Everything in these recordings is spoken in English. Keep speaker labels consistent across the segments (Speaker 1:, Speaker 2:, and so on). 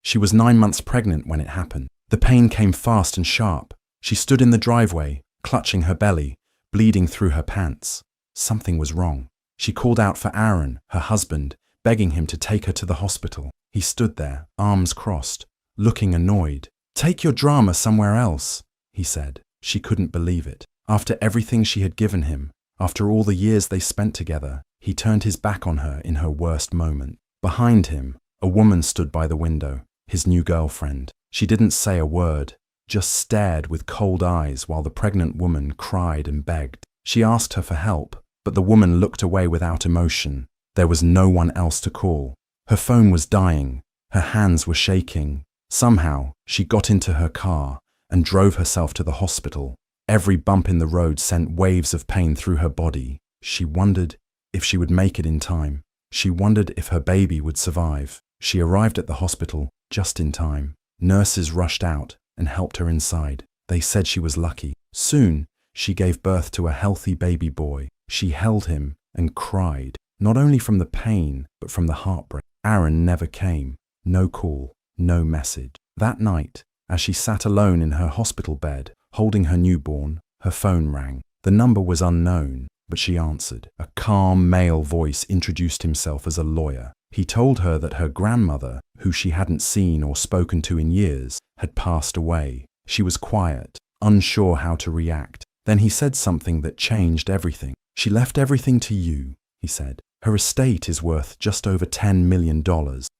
Speaker 1: She was 9 months pregnant when it happened. The pain came fast and sharp. She stood in the driveway, clutching her belly, bleeding through her pants. Something was wrong. She called out for Aaron, her husband, begging him to take her to the hospital. He stood there, arms crossed, looking annoyed. "Take your drama somewhere else," he said. She couldn't believe it. After everything she had given him, after all the years they spent together, he turned his back on her in her worst moment. Behind him, a woman stood by the window, his new girlfriend. She didn't say a word, just stared with cold eyes while the pregnant woman cried and begged. She asked her for help, but the woman looked away without emotion. There was no one else to call. Her phone was dying. Her hands were shaking. Somehow, she got into her car and drove herself to the hospital. Every bump in the road sent waves of pain through her body. She wondered if she would make it in time. She wondered if her baby would survive. She arrived at the hospital just in time. Nurses rushed out and helped her inside. They said she was lucky. Soon, she gave birth to a healthy baby boy. She held him and cried, not only from the pain, but from the heartbreak. Aaron never came. No call, no message. That night, as she sat alone in her hospital bed, holding her newborn, her phone rang. The number was unknown, but she answered. A calm male voice introduced himself as a lawyer. He told her that her grandmother, who she hadn't seen or spoken to in years, had passed away. She was quiet, unsure how to react. Then he said something that changed everything. "She left everything to you," he said. "Her estate is worth just over $10 million.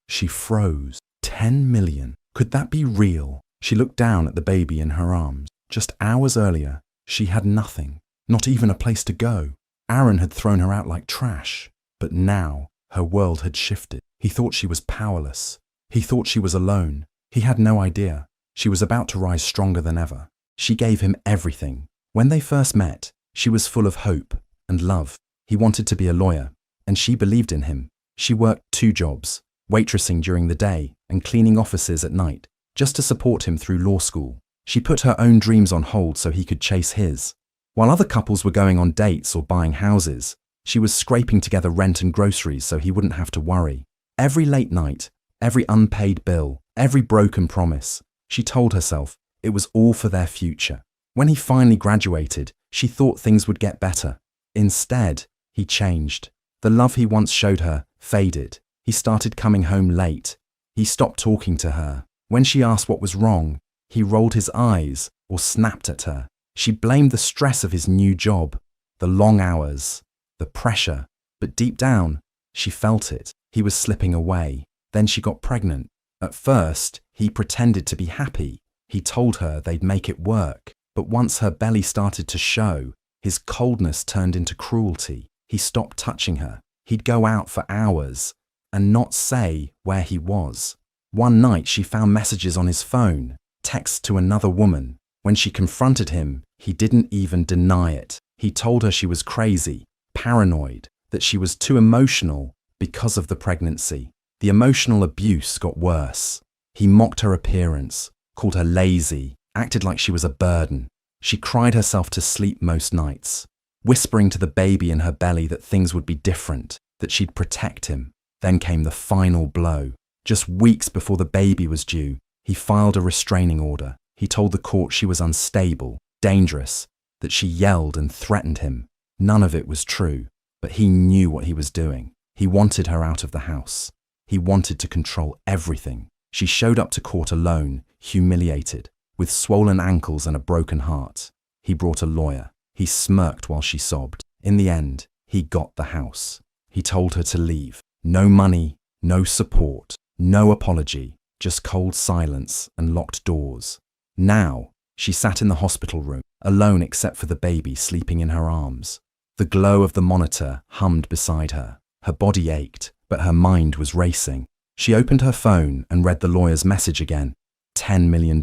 Speaker 1: She froze. 10 million. Could that be real? She looked down at the baby in her arms. Just hours earlier, she had nothing, not even a place to go. Aaron had thrown her out like trash. But now, her world had shifted. He thought she was powerless. He thought she was alone. He had no idea. She was about to rise stronger than ever. She gave him everything. When they first met, she was full of hope and love. He wanted to be a lawyer, and she believed in him. She worked 2 jobs, waitressing during the day and cleaning offices at night, just to support him through law school. She put her own dreams on hold so he could chase his. While other couples were going on dates or buying houses, she was scraping together rent and groceries so he wouldn't have to worry. Every late night, every unpaid bill, every broken promise, she told herself it was all for their future. When he finally graduated, she thought things would get better. Instead, he changed. The love he once showed her faded. He started coming home late. He stopped talking to her. When she asked what was wrong, he rolled his eyes or snapped at her. She blamed the stress of his new job, the long hours, the pressure. But deep down, she felt it. He was slipping away. Then she got pregnant. At first, he pretended to be happy. He told her they'd make it work. But once her belly started to show, his coldness turned into cruelty. He stopped touching her. He'd go out for hours and not say where he was. One night she found messages on his phone, texts to another woman. When she confronted him, he didn't even deny it. He told her she was crazy, paranoid, that she was too emotional because of the pregnancy. The emotional abuse got worse. He mocked her appearance, called her lazy, acted like she was a burden. She cried herself to sleep most nights, whispering to the baby in her belly that things would be different, that she'd protect him. Then came the final blow. Just weeks before the baby was due, he filed a restraining order. He told the court she was unstable, dangerous, that she yelled and threatened him. None of it was true, but he knew what he was doing. He wanted her out of the house. He wanted to control everything. She showed up to court alone, humiliated, with swollen ankles and a broken heart. He brought a lawyer. He smirked while she sobbed. In the end, he got the house. He told her to leave. No money, no support, no apology, just cold silence and locked doors. Now, she sat in the hospital room, alone except for the baby sleeping in her arms. The glow of the monitor hummed beside her. Her body ached, but her mind was racing. She opened her phone and read the lawyer's message again. $10 million.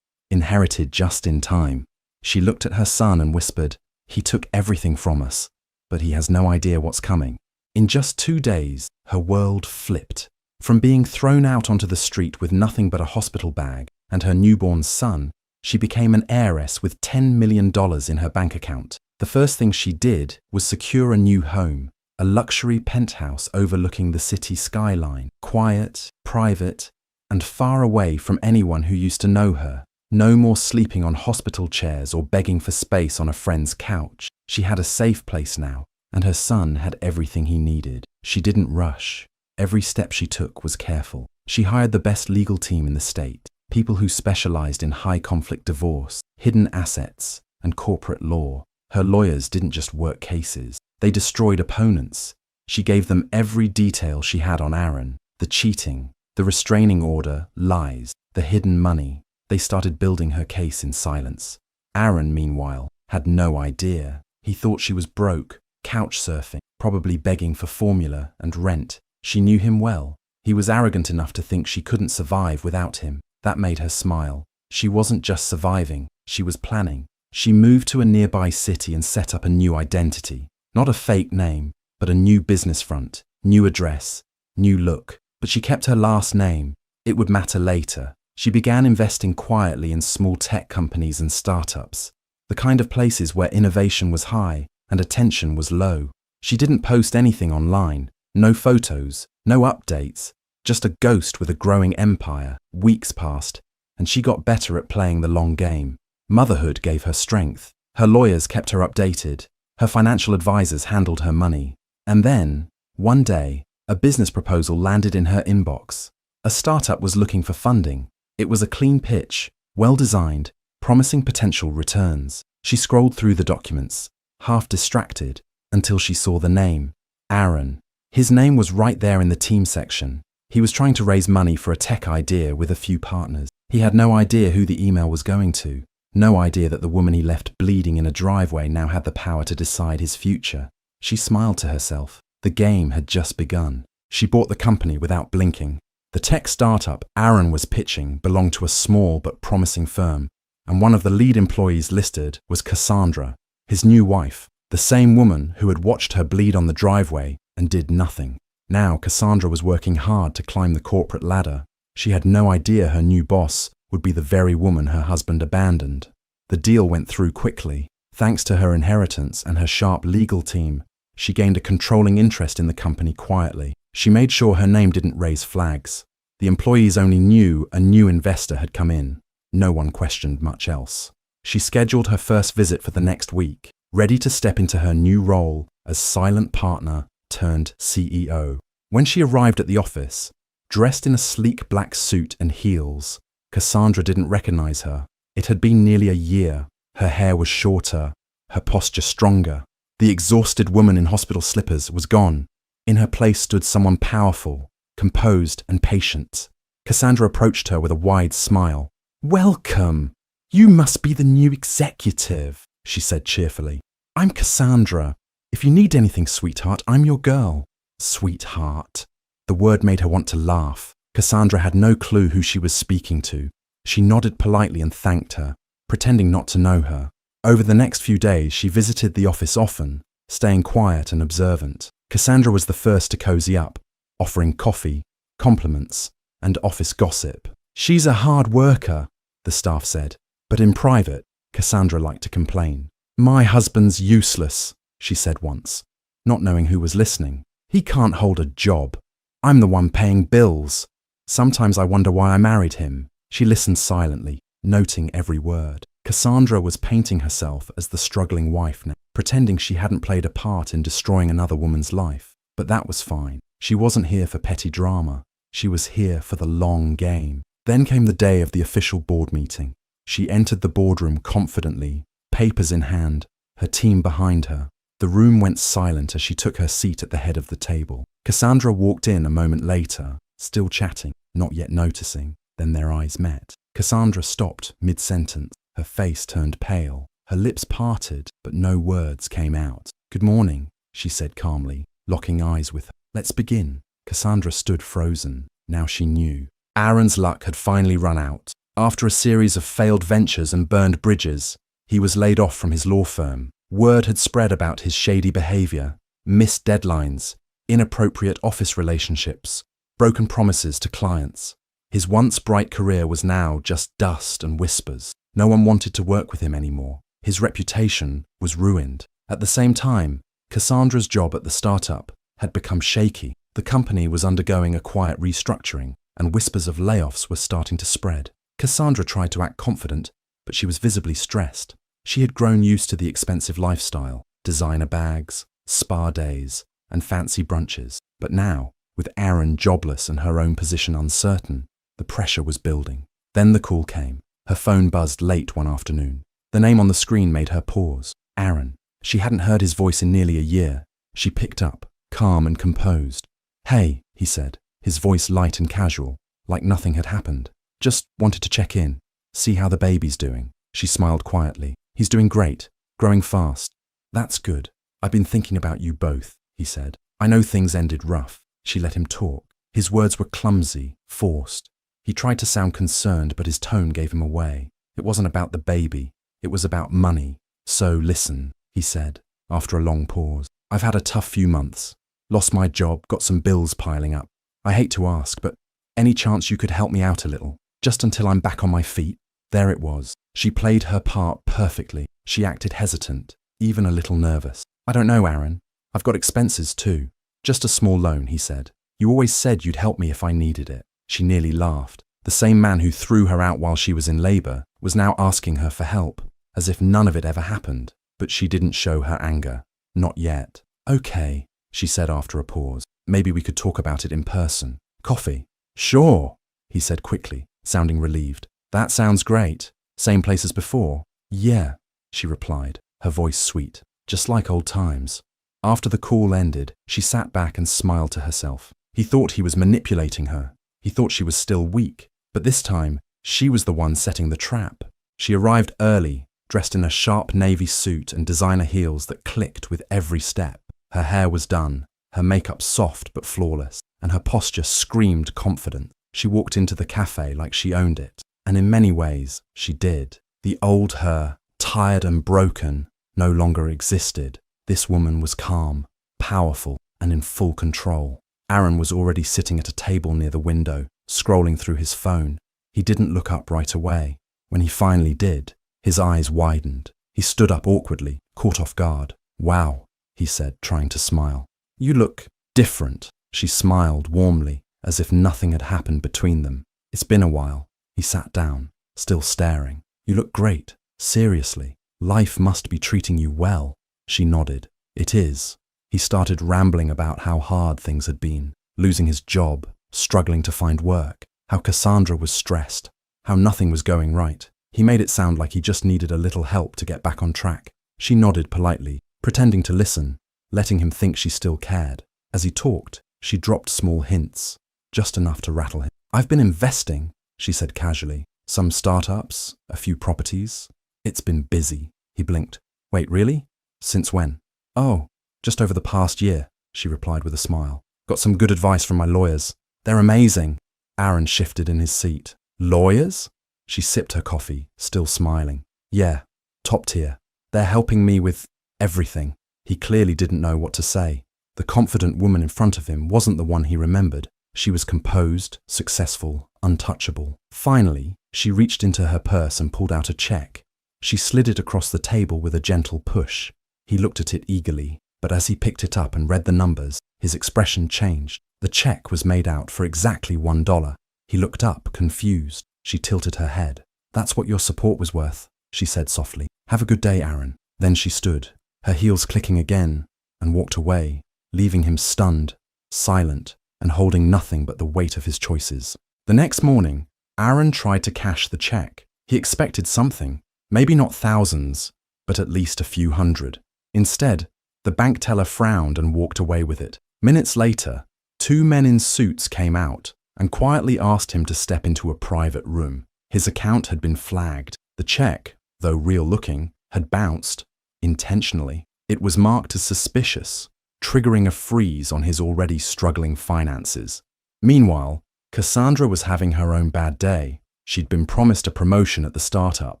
Speaker 1: Inherited just in time. She looked at her son and whispered, "He took everything from us, but he has no idea what's coming." In just 2 days, her world flipped. From being thrown out onto the street with nothing but a hospital bag and her newborn son, she became an heiress with $10 million in her bank account. The first thing she did was secure a new home, a luxury penthouse overlooking the city skyline. Quiet, private, and far away from anyone who used to know her. No more sleeping on hospital chairs or begging for space on a friend's couch. She had a safe place now, and her son had everything he needed. She didn't rush. Every step she took was careful. She hired the best legal team in the state, people who specialized in high-conflict divorce, hidden assets, and corporate law. Her lawyers didn't just work cases. They destroyed opponents. She gave them every detail she had on Aaron: the cheating, the restraining order, lies, the hidden money. They started building her case in silence. Aaron, meanwhile, had no idea. He thought she was broke, couch surfing, probably begging for formula and rent. She knew him well. He was arrogant enough to think she couldn't survive without him. That made her smile. She wasn't just surviving, she was planning. She moved to a nearby city and set up a new identity. Not a fake name, but a new business front, new address, new look. But she kept her last name. It would matter later. She began investing quietly in small tech companies and startups, the kind of places where innovation was high and attention was low. She didn't post anything online, no photos, no updates, just a ghost with a growing empire. Weeks passed, and she got better at playing the long game. Motherhood gave her strength. Her lawyers kept her updated. Her financial advisors handled her money. And then, one day, a business proposal landed in her inbox. A startup was looking for funding. It was a clean pitch, well-designed, promising potential returns. She scrolled through the documents, half distracted, until she saw the name, Aaron. His name was right there in the team section. He was trying to raise money for a tech idea with a few partners. He had no idea who the email was going to. No idea that the woman he left bleeding in a driveway now had the power to decide his future. She smiled to herself. The game had just begun. She bought the company without blinking. The tech startup Aaron was pitching belonged to a small but promising firm, and one of the lead employees listed was Cassandra, his new wife, the same woman who had watched her bleed on the driveway and did nothing. Now Cassandra was working hard to climb the corporate ladder. She had no idea her new boss would be the very woman her husband abandoned. The deal went through quickly. Thanks to her inheritance and her sharp legal team, she gained a controlling interest in the company quietly. She made sure her name didn't raise flags. The employees only knew a new investor had come in. No one questioned much else. She scheduled her first visit for the next week, ready to step into her new role as silent partner turned CEO. When she arrived at the office, dressed in a sleek black suit and heels, Cassandra didn't recognize her. It had been nearly a year. Her hair was shorter, her posture stronger. The exhausted woman in hospital slippers was gone. In her place stood someone powerful, composed and patient. Cassandra approached her with a wide smile. "Welcome! You must be the new executive," she said cheerfully. "I'm Cassandra. If you need anything, sweetheart, I'm your girl." Sweetheart. The word made her want to laugh. Cassandra had no clue who she was speaking to. She nodded politely and thanked her, pretending not to know her. Over the next few days, she visited the office often, staying quiet and observant. Cassandra was the first to cozy up, offering coffee, compliments, and office gossip. "She's a hard worker," the staff said, but in private, Cassandra liked to complain. "My husband's useless," she said once, not knowing who was listening. "He can't hold a job. I'm the one paying bills. Sometimes I wonder why I married him." She listened silently, noting every word. Cassandra was painting herself as the struggling wife now, pretending she hadn't played a part in destroying another woman's life. But that was fine. She wasn't here for petty drama. She was here for the long game. Then came the day of the official board meeting. She entered the boardroom confidently, papers in hand, her team behind her. The room went silent as she took her seat at the head of the table. Cassandra walked in a moment later, still chatting, not yet noticing. Then their eyes met. Cassandra stopped mid-sentence. Her face turned pale. Her lips parted, but no words came out. "Good morning," she said calmly, locking eyes with her. "Let's begin." Cassandra stood frozen. Now she knew. Aaron's luck had finally run out. After a series of failed ventures and burned bridges, he was laid off from his law firm. Word had spread about his shady behavior, missed deadlines, inappropriate office relationships, broken promises to clients. His once bright career was now just dust and whispers. No one wanted to work with him anymore. His reputation was ruined. At the same time, Cassandra's job at the startup had become shaky. The company was undergoing a quiet restructuring, and whispers of layoffs were starting to spread. Cassandra tried to act confident, but she was visibly stressed. She had grown used to the expensive lifestyle, designer bags, spa days, and fancy brunches. But now, with Aaron jobless and her own position uncertain, the pressure was building. Then the call came. Her phone buzzed late one afternoon. The name on the screen made her pause. Aaron. She hadn't heard his voice in nearly a year. She picked up, calm and composed. "Hey," he said, his voice light and casual, like nothing had happened. "Just wanted to check in, see how the baby's doing." She smiled quietly. "He's doing great, growing fast." "That's good. I've been thinking about you both," he said. "I know things ended rough." She let him talk. His words were clumsy, forced. He tried to sound concerned, but his tone gave him away. It wasn't about the baby. It was about money. "So listen," he said, after a long pause. "I've had a tough few months. Lost my job, got some bills piling up. I hate to ask, but any chance you could help me out a little, just until I'm back on my feet?" There it was. She played her part perfectly. She acted hesitant, even a little nervous. "I don't know, Aaron. I've got expenses too. Just a small loan," he said. "You always said you'd help me if I needed it." She nearly laughed. The same man who threw her out while she was in labor was now asking her for help, as if none of it ever happened. But she didn't show her anger. Not yet. "Okay," she said after a pause. "Maybe we could talk about it in person. Coffee?" "Sure," he said quickly, sounding relieved. "That sounds great. Same place as before?" "Yeah," she replied, her voice sweet, just like old times. After the call ended, she sat back and smiled to herself. He thought he was manipulating her. He thought she was still weak. But this time, she was the one setting the trap. She arrived early, dressed in a sharp navy suit and designer heels that clicked with every step. Her hair was done, her makeup soft but flawless, and her posture screamed confidence. She walked into the cafe like she owned it, and in many ways, she did. The old her, tired and broken, no longer existed. This woman was calm, powerful, and in full control. Aaron was already sitting at a table near the window, scrolling through his phone. He didn't look up right away. When he finally did, his eyes widened. He stood up awkwardly, caught off guard. "Wow," he said, trying to smile. "You look different." She smiled warmly, as if nothing had happened between them. "It's been a while." He sat down, still staring. "You look great. Seriously. Life must be treating you well." She nodded. "It is." He started rambling about how hard things had been, losing his job, struggling to find work, how Cassandra was stressed, how nothing was going right. He made it sound like he just needed a little help to get back on track. She nodded politely, pretending to listen, letting him think she still cared. As he talked, she dropped small hints, just enough to rattle him. "I've been investing," she said casually. "Some startups, a few properties. It's been busy." He blinked. "Wait, really? Since when?" "Oh, just over the past year," she replied with a smile. "Got some good advice from my lawyers. They're amazing." Aaron shifted in his seat. "Lawyers?" She sipped her coffee, still smiling. "Yeah, top tier. They're helping me with everything." He clearly didn't know what to say. The confident woman in front of him wasn't the one he remembered. She was composed, successful, untouchable. Finally, she reached into her purse and pulled out a check. She slid it across the table with a gentle push. He looked at it eagerly, but as he picked it up and read the numbers, his expression changed. The check was made out for exactly $1. He looked up, confused. She tilted her head. "That's what your support was worth," she said softly. "Have a good day, Aaron." Then she stood, her heels clicking again, and walked away, leaving him stunned, silent, and holding nothing but the weight of his choices. The next morning, Aaron tried to cash the check. He expected something, maybe not thousands, but at least a few hundred. Instead, the bank teller frowned and walked away with it. Minutes later, 2 men in suits came out and quietly asked him to step into a private room. His account had been flagged. The check, though real-looking, had bounced, intentionally. It was marked as suspicious, triggering a freeze on his already struggling finances. Meanwhile, Cassandra was having her own bad day. She'd been promised a promotion at the startup.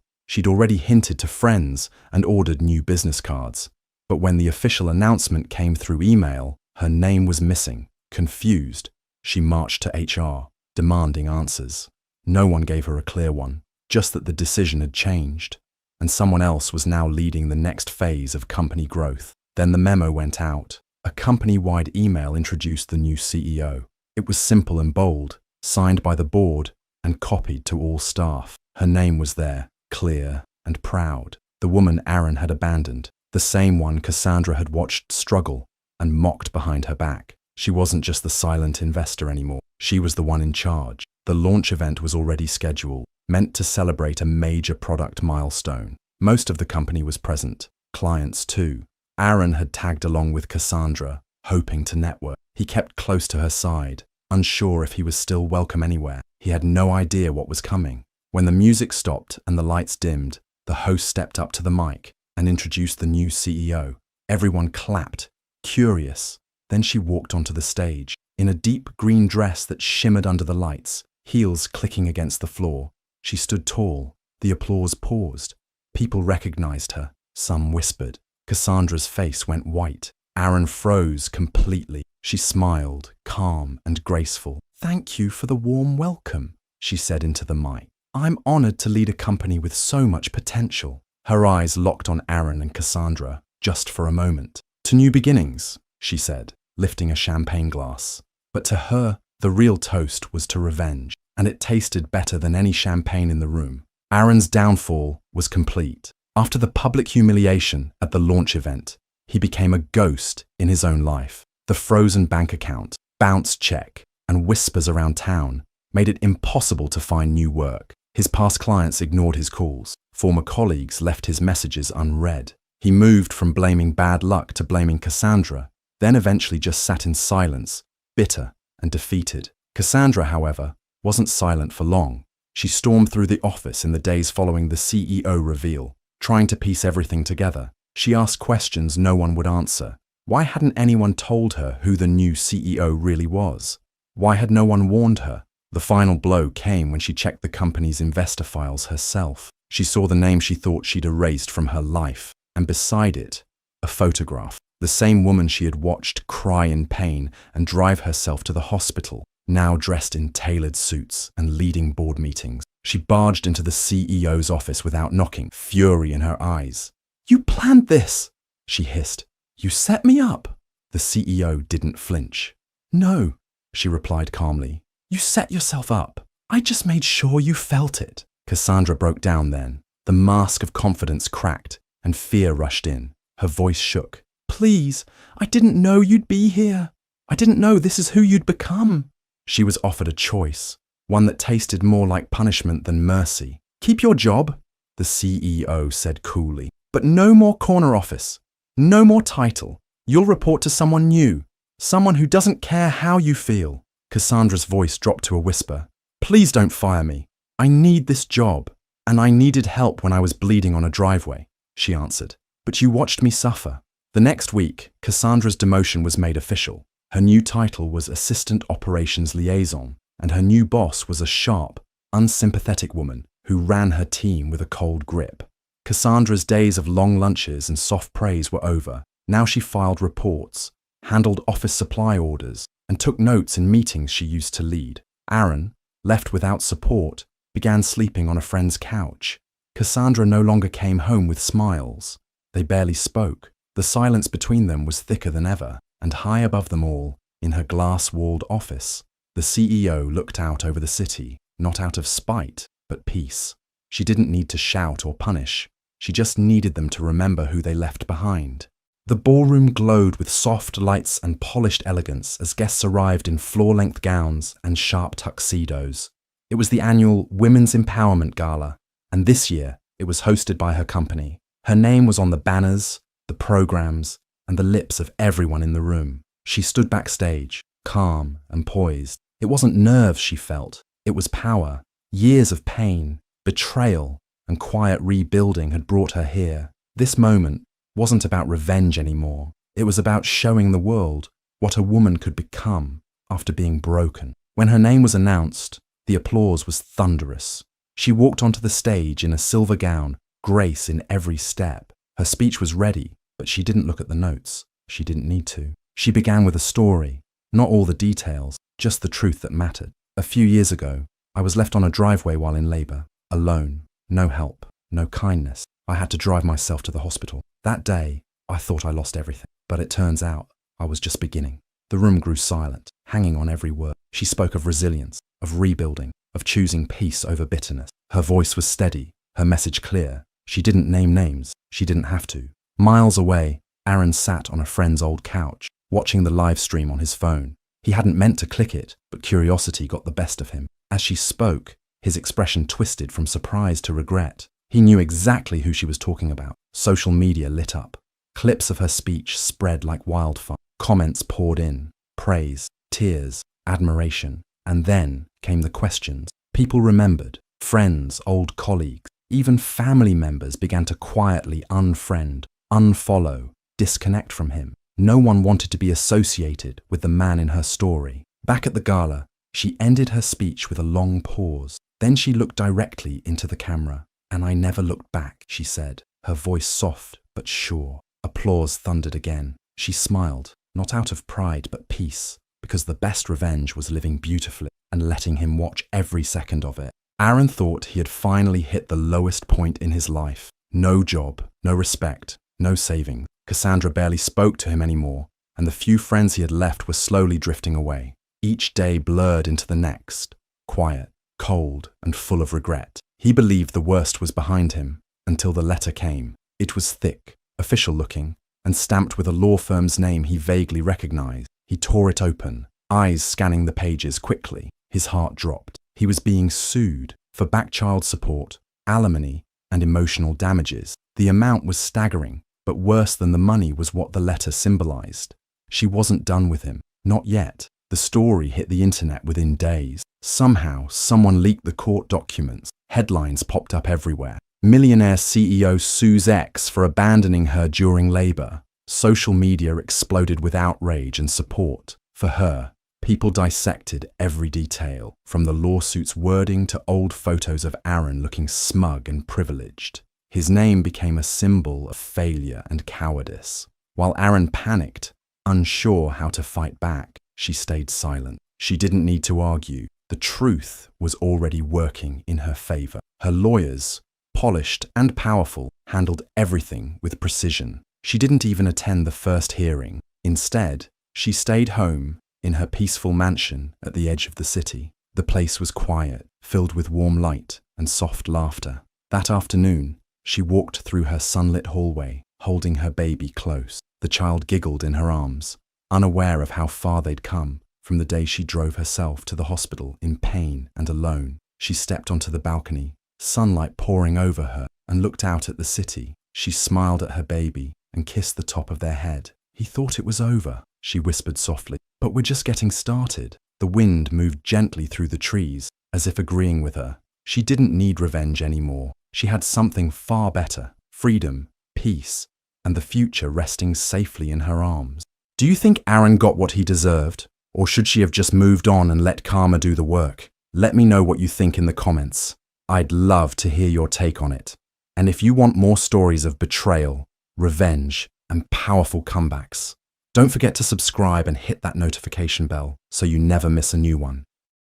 Speaker 1: She'd already hinted to friends and ordered new business cards. But when the official announcement came through email, her name was missing. Confused, she marched to HR, demanding answers. No one gave her a clear one, just that the decision had changed, and someone else was now leading the next phase of company growth. Then the memo went out. A company-wide email introduced the new CEO. It was simple and bold. signed by the board and copied to all staff. Her name was there, clear and proud. The woman Aaron had abandoned, the same one Cassandra had watched struggle and mocked behind her back. She wasn't just the silent investor anymore. She was the one in charge. The launch event was already scheduled, meant to celebrate a major product milestone. Most of the company was present, clients too. Aaron had tagged along with Cassandra, hoping to network. He kept close to her side, unsure if he was still welcome anywhere. He had no idea what was coming. When the music stopped and the lights dimmed, the host stepped up to the mic and introduced the new CEO. Everyone clapped, curious. Then she walked onto the stage, in a deep green dress that shimmered under the lights, heels clicking against the floor. She stood tall. The applause paused. People recognized her. Some whispered. Cassandra's face went white. Aaron froze completely. She smiled, calm and graceful. "Thank you for the warm welcome," she said into the mic. "I'm honored to lead a company with so much potential." Her eyes locked on Aaron and Cassandra, just for a moment. "To new beginnings," she said, lifting a champagne glass. But to her, the real toast was to revenge, and it tasted better than any champagne in the room. Aaron's downfall was complete. After the public humiliation at the launch event, he became a ghost in his own life. The frozen bank account, bounced check, and whispers around town made it impossible to find new work. His past clients ignored his calls. Former colleagues left his messages unread. He moved from blaming bad luck to blaming Cassandra, then eventually just sat in silence, bitter and defeated. Cassandra, however, wasn't silent for long. She stormed through the office in the days following the CEO reveal, trying to piece everything together. She asked questions no one would answer. Why hadn't anyone told her who the new CEO really was? Why had no one warned her? The final blow came when she checked the company's investor files herself. She saw the name she thought she'd erased from her life, and beside it, a photograph. The same woman she had watched cry in pain and drive herself to the hospital, now dressed in tailored suits and leading board meetings. She barged into the CEO's office without knocking, fury in her eyes. "You planned this," she hissed. "You set me up." The CEO didn't flinch. "No," she replied calmly. "You set yourself up. I just made sure you felt it." Cassandra broke down then. The mask of confidence cracked and fear rushed in. Her voice shook. "Please, I didn't know you'd be here. I didn't know this is who you'd become." She was offered a choice, one that tasted more like punishment than mercy. "Keep your job," the CEO said coolly, "but no more corner office. No more title. You'll report to someone new, someone who doesn't care how you feel." Cassandra's voice dropped to a whisper. "Please don't fire me. I need this job, and I needed help when I was bleeding on a driveway," she answered. "But you watched me suffer." The next week, Cassandra's demotion was made official. Her new title was Assistant Operations Liaison, and her new boss was a sharp, unsympathetic woman who ran her team with a cold grip. Cassandra's days of long lunches and soft praise were over. Now she filed reports, handled office supply orders, and took notes in meetings she used to lead. Aaron, left without support, began sleeping on a friend's couch. Cassandra no longer came home with smiles. They barely spoke. The silence between them was thicker than ever, and high above them all, in her glass-walled office, the CEO looked out over the city, not out of spite, but peace. She didn't need to shout or punish. She just needed them to remember who they left behind. The ballroom glowed with soft lights and polished elegance as guests arrived in floor-length gowns and sharp tuxedos. It was the annual Women's Empowerment Gala, and this year it was hosted by her company. Her name was on the banners, the programs, and the lips of everyone in the room. She stood backstage, calm and poised. It wasn't nerves she felt, it was power. Years of pain, betrayal, and quiet rebuilding had brought her here. This moment wasn't about revenge anymore. It was about showing the world what a woman could become after being broken. When her name was announced, the applause was thunderous. She walked onto the stage in a silver gown, grace in every step. Her speech was ready, but she didn't look at the notes. She didn't need to. She began with a story, not all the details, just the truth that mattered. A few years ago, I was left on a driveway while in labour, alone, no help, no kindness. I had to drive myself to the hospital. That day, I thought I lost everything, but it turns out I was just beginning. The room grew silent, hanging on every word. She spoke of resilience, of rebuilding, of choosing peace over bitterness. Her voice was steady, her message clear. She didn't name names. She didn't have to. Miles away, Aaron sat on a friend's old couch, watching the live stream on his phone. He hadn't meant to click it, but curiosity got the best of him. As she spoke, his expression twisted from surprise to regret. He knew exactly who she was talking about. Social media lit up. Clips of her speech spread like wildfire. Comments poured in. Praise, tears, admiration. And then came the questions. People remembered. Friends, old colleagues, even family members began to quietly unfriend, unfollow, disconnect from him. No one wanted to be associated with the man in her story. Back at the gala, she ended her speech with a long pause. Then she looked directly into the camera. "And I never looked back," she said, her voice soft but sure. Applause thundered again. She smiled, not out of pride but peace, because the best revenge was living beautifully and letting him watch every second of it. Aaron thought he had finally hit the lowest point in his life. No job, no respect, no savings. Cassandra barely spoke to him anymore, and the few friends he had left were slowly drifting away. Each day blurred into the next, quiet, cold, and full of regret. He believed the worst was behind him, until the letter came. It was thick, official-looking, and stamped with a law firm's name he vaguely recognized. He tore it open, eyes scanning the pages quickly. His heart dropped. He was being sued for back child support, alimony, and emotional damages. The amount was staggering, but worse than the money was what the letter symbolized. She wasn't done with him. Not yet. The story hit the internet within days. Somehow, someone leaked the court documents. Headlines popped up everywhere. Millionaire CEO sues ex for abandoning her during labor. Social media exploded with outrage and support. For her, people dissected every detail, from the lawsuit's wording to old photos of Aaron looking smug and privileged. His name became a symbol of failure and cowardice. While Aaron panicked, unsure how to fight back, she stayed silent. She didn't need to argue. The truth was already working in her favor. Her lawyers, polished and powerful, handled everything with precision. She didn't even attend the first hearing. Instead, she stayed home in her peaceful mansion at the edge of the city. The place was quiet, filled with warm light and soft laughter. That afternoon, she walked through her sunlit hallway, holding her baby close. The child giggled in her arms, unaware of how far they'd come from the day she drove herself to the hospital in pain and alone. She stepped onto the balcony, sunlight pouring over her, and looked out at the city. She smiled at her baby and kissed the top of their head. "He thought it was over," she whispered softly, "but we're just getting started." The wind moved gently through the trees, as if agreeing with her. She didn't need revenge anymore. She had something far better: freedom, peace, and the future resting safely in her arms. Do you think Aaron got what he deserved? Or should she have just moved on and let karma do the work? Let me know what you think in the comments. I'd love to hear your take on it. And if you want more stories of betrayal, revenge, and powerful comebacks, don't forget to subscribe and hit that notification bell so you never miss a new one.